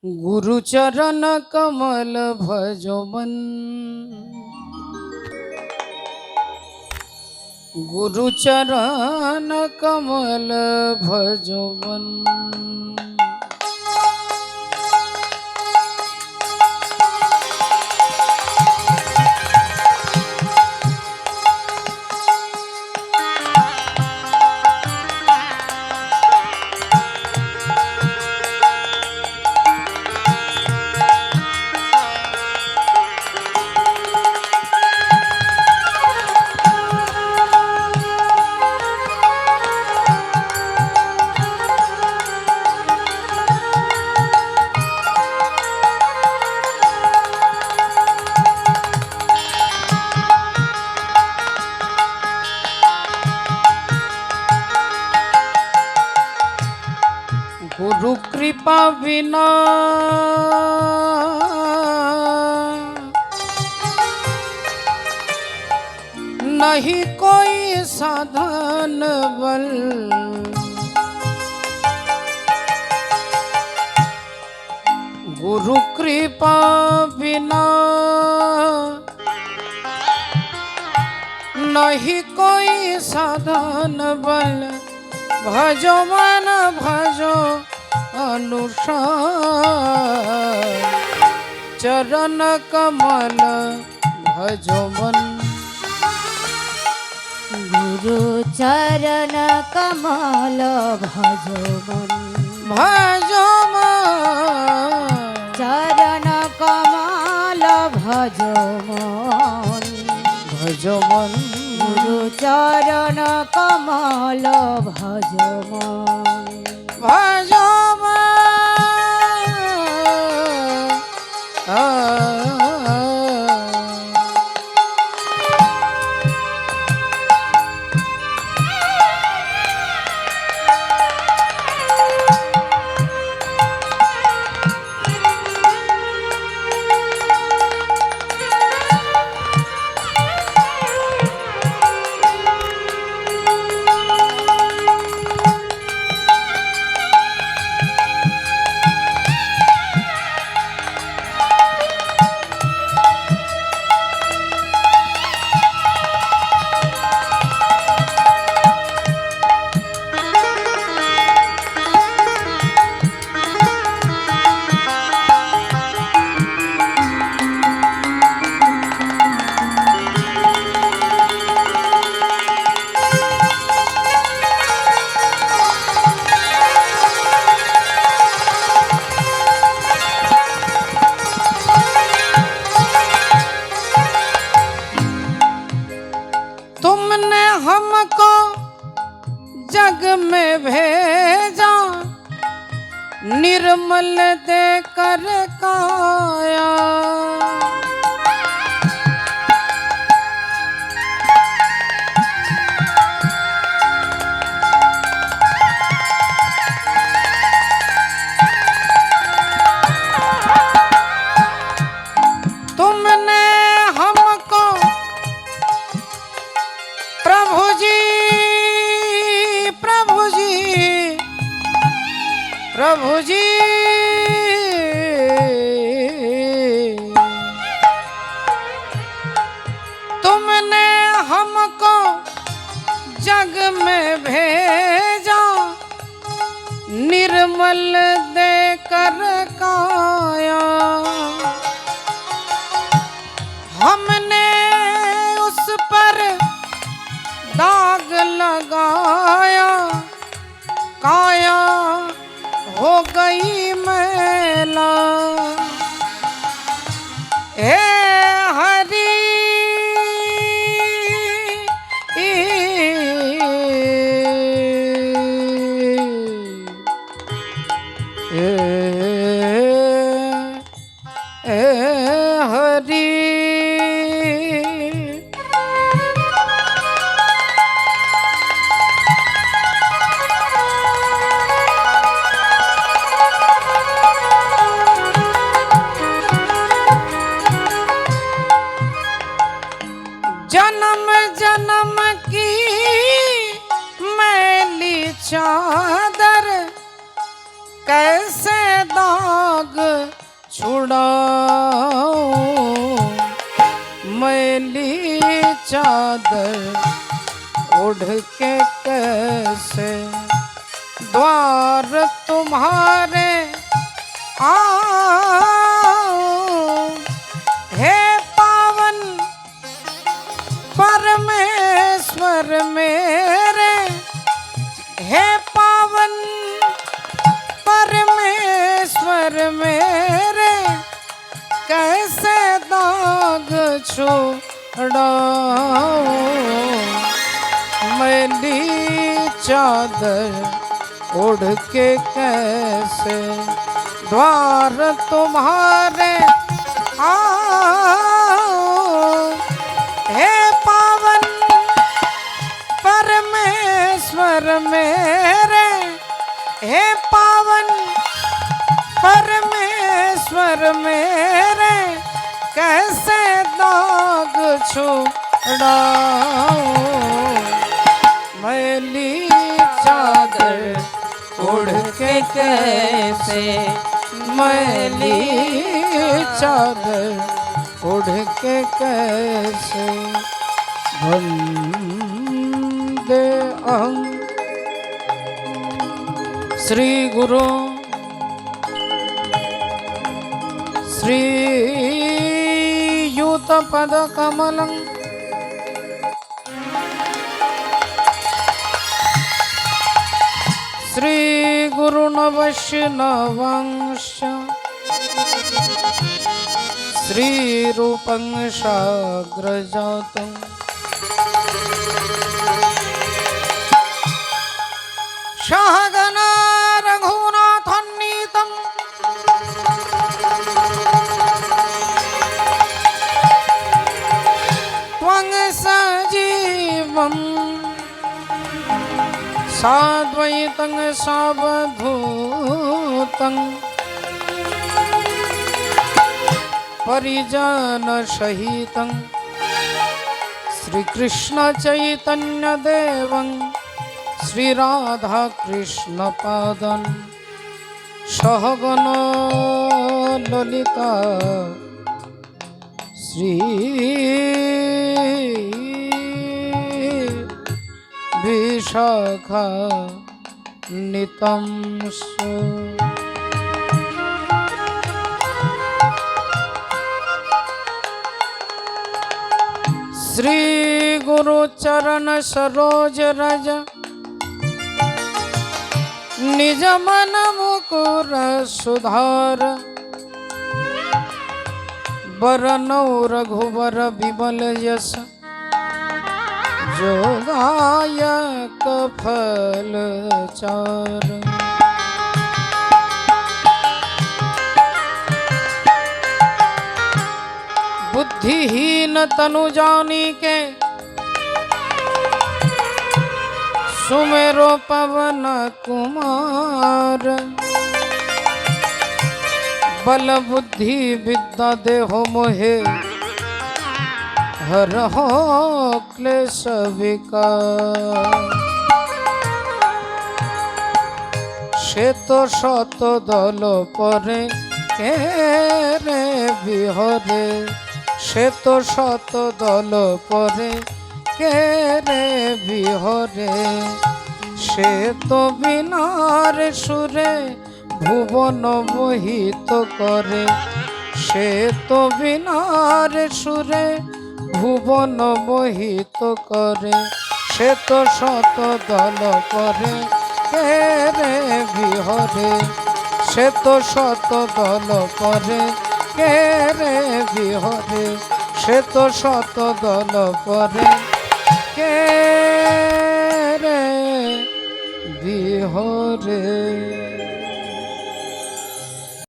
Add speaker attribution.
Speaker 1: गुरु चरण कमल भजो मन, गुरु चरण कमल भजो मन। गुरु कृपा बिना नहीं कोई साधन बल, गुरु कृपा बिना नहीं कोई साधन बल। भजो मन भजो अनुसार, चरण कमल भजो मन।
Speaker 2: गुरु चरण कमल भजो मन,
Speaker 1: भजो मन
Speaker 2: चरण कमल भजो मन,
Speaker 1: भजो मन।
Speaker 2: गुरु चरण कमल भजो मन,
Speaker 1: भजो मन। तुमने हमको जग में भेजा, निर्मल देकर काया। तुमने हमको प्रभु जी प्रभु जी प्रभु जी तुमने हमको जग में भेजा, निर्मल देकर काया। हमने उस पर दाग लगाया, काया हो गई मैला। हे हरि हरि जन्म जन्म की मैली चादर कैसे दाग छुड़ाओ मैली चादर ओढ़ के कैसे द्वार तुम्हारे आओ हे पावन परमेश्वर मेरे, हे पावन परमेश्वर मेरे, कैसे दाग छुड़ाओ मैली चादर ओढ़ के कैसे द्वार तुम्हारे आओ हे पावन परमेश्वर मेरे, हे पावन परमेश्वर मेरे, कैसे दाग छुड़ाओ मैली चादर ओढ़ के कैसे मैली चादर ओढ़ के कैसे वंदे अहं श्री गुरु श्रीयुत पद कमलं श्री गुरुनवैष्णवंश श्री रूपं साग्रजातं सहगना रघुनाथान्वितं त्वं सजीवं साद्वैतं सावधूतं परिजनसहितं श्रीकृष्ण चैतन्य देवं श्री राधा कृष्ण पादं सहगण ललिता श्री विशाखा नितं श्री गुरु चरण सरोज रज निज मन मुकुर सुधार बरनौ रघुवर विमल यश जोगायक फल चार बुद्धिहीन तनु जानिके सुमेरो पवन कुमार बल बुद्धि विद्या देहो मोहे हरहो क्लेश विकार श्वेत शत दल परे के रे बिहरे श्वेत शत दल परे के रे बिहरे श्वेत बिनार सुरे भुवन मोहित करे श्वेत बिनार सुरे भुवन मोहित करे श्वेत शत दल परे के रे बिहरे श्वेत शत दल परे के रे बिहरे श्वेत शत दल परे के रे बिहरे।